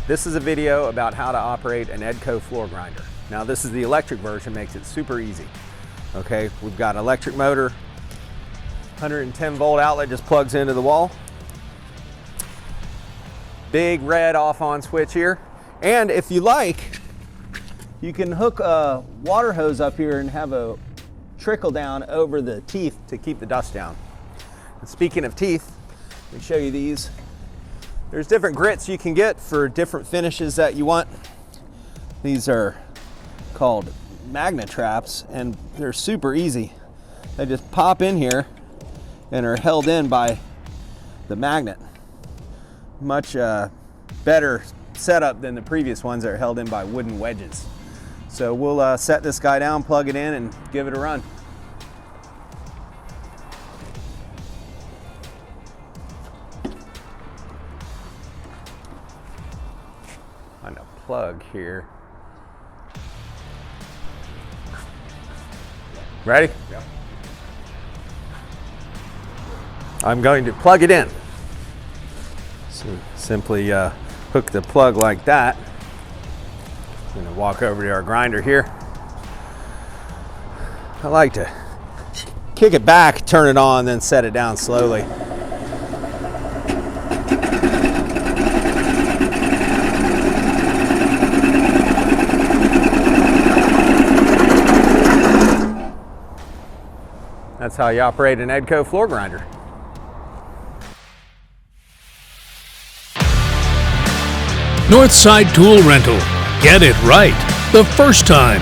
This is a video about how to operate an EDCO floor grinder. Now this is the electric version, makes it super easy. Okay, we've got an electric motor, 110 volt outlet just plugs into the wall. Big red off on switch here. And if you like, you can hook a water hose up here and have a trickle down over the teeth to keep the dust down. And speaking of teeth, let me show you these. There's different grits you can get for different finishes that you want. These are called magnet traps and they're super easy. They just pop in here and are held in by the magnet. Much better setup than the previous ones that are held in by wooden wedges. So we'll set this guy down, plug it in, and give it a run. Find a plug here. Ready? Yep. I'm going to plug it in. So simply hook the plug like that. I'm going to walk over to our grinder here. I like to kick it back, turn it on, then set it down slowly. That's how you operate an EDCO floor grinder. Northside Tool Rental. Get it right the first time.